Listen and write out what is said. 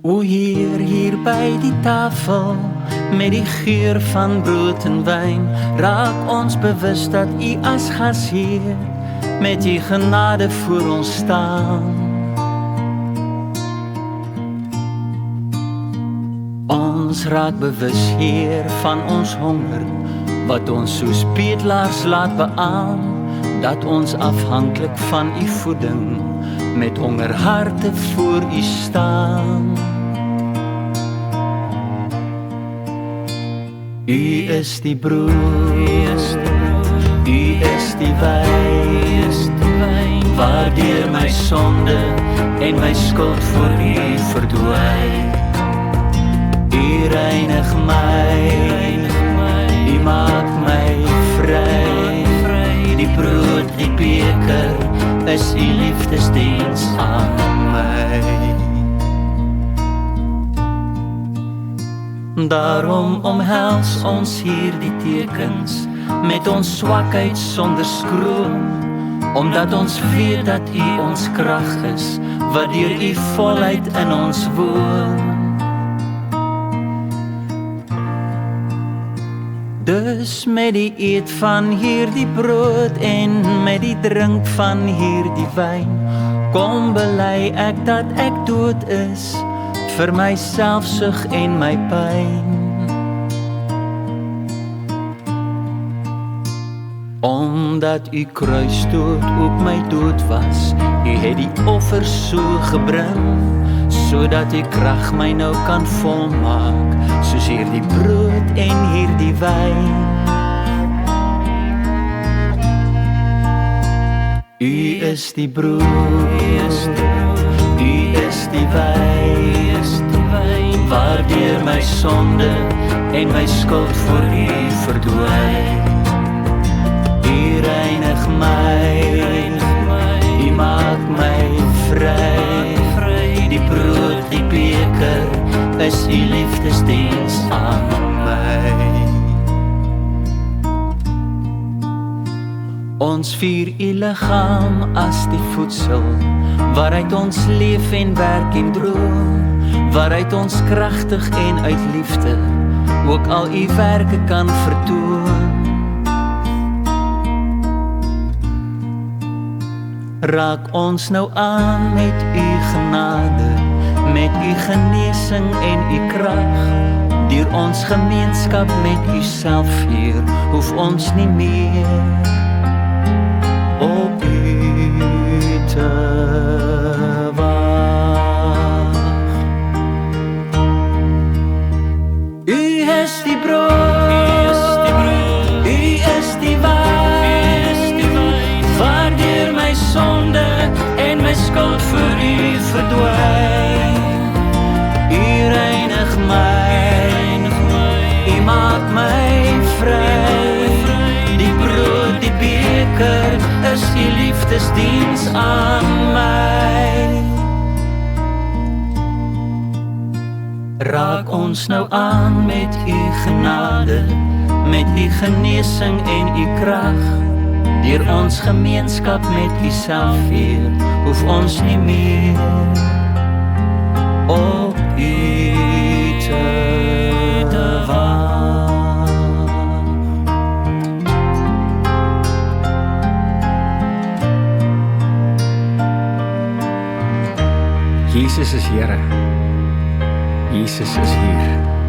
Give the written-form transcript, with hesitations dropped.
O Heer, hier by die tafel, met die geur van brood en wyn, raak ons bewus dat U as gasheer, met U genade voor ons staan. Ons raak bewus, Heer, van ons honger, wat ons soos bedelaars laat beaam, dat ons afhanklik van U voeding, met honger harte voor U staan. U is die brood, U is die wyn, waardeur my sonde en my skuld voor U verdwyn. U reinig my, U maak my vry, die brood, die beker, is U liefdesdiens aan my. Daarom omhels ons hier die tekens, met ons swakheid sonder skroom, omdat ons weet dat U ons krag is, wat deur U volheid in ons woon. Dus met die eet van hierdie brood en met die drink van hierdie wyn, kom bely ek dat ek dood is, vir my selfsug en my pyn. Omdat U kruisdood ook my dood was, U het die offer so gebring, sodat U krag my nou kan volmaak, soos hierdie brood en hierdie wyn. U is die brood, U is die wyn, waardeur my sonde en my skuld voor U verdwyn. U reinig my, U maak my vry, die brood, die beker, is U liefdesdiens aan my. Ons vier U liggaam as die voedsel, waaruit ons leef en werk en droom, waaruit ons kragtig en uit liefde ook al U werke kan vertoon. Raak ons nou aan met U genade, met U genesing en U krag, deur ons gemeenskap met U self, Heer, hoef ons nie meer op U te wag. U is die brood, U is die wyn, waardeur my sonde en my skuld voor U verdwyn. U reinig my, U maak my vry, die brood, die beker, is U liefdesdiens aan my. Raak ons nou aan met U genade, met U genesing en U krag, deur ons gemeenskap met U self, Heer, hoef ons nie meer op U te wag. Jesus is Here. Jesus is hier.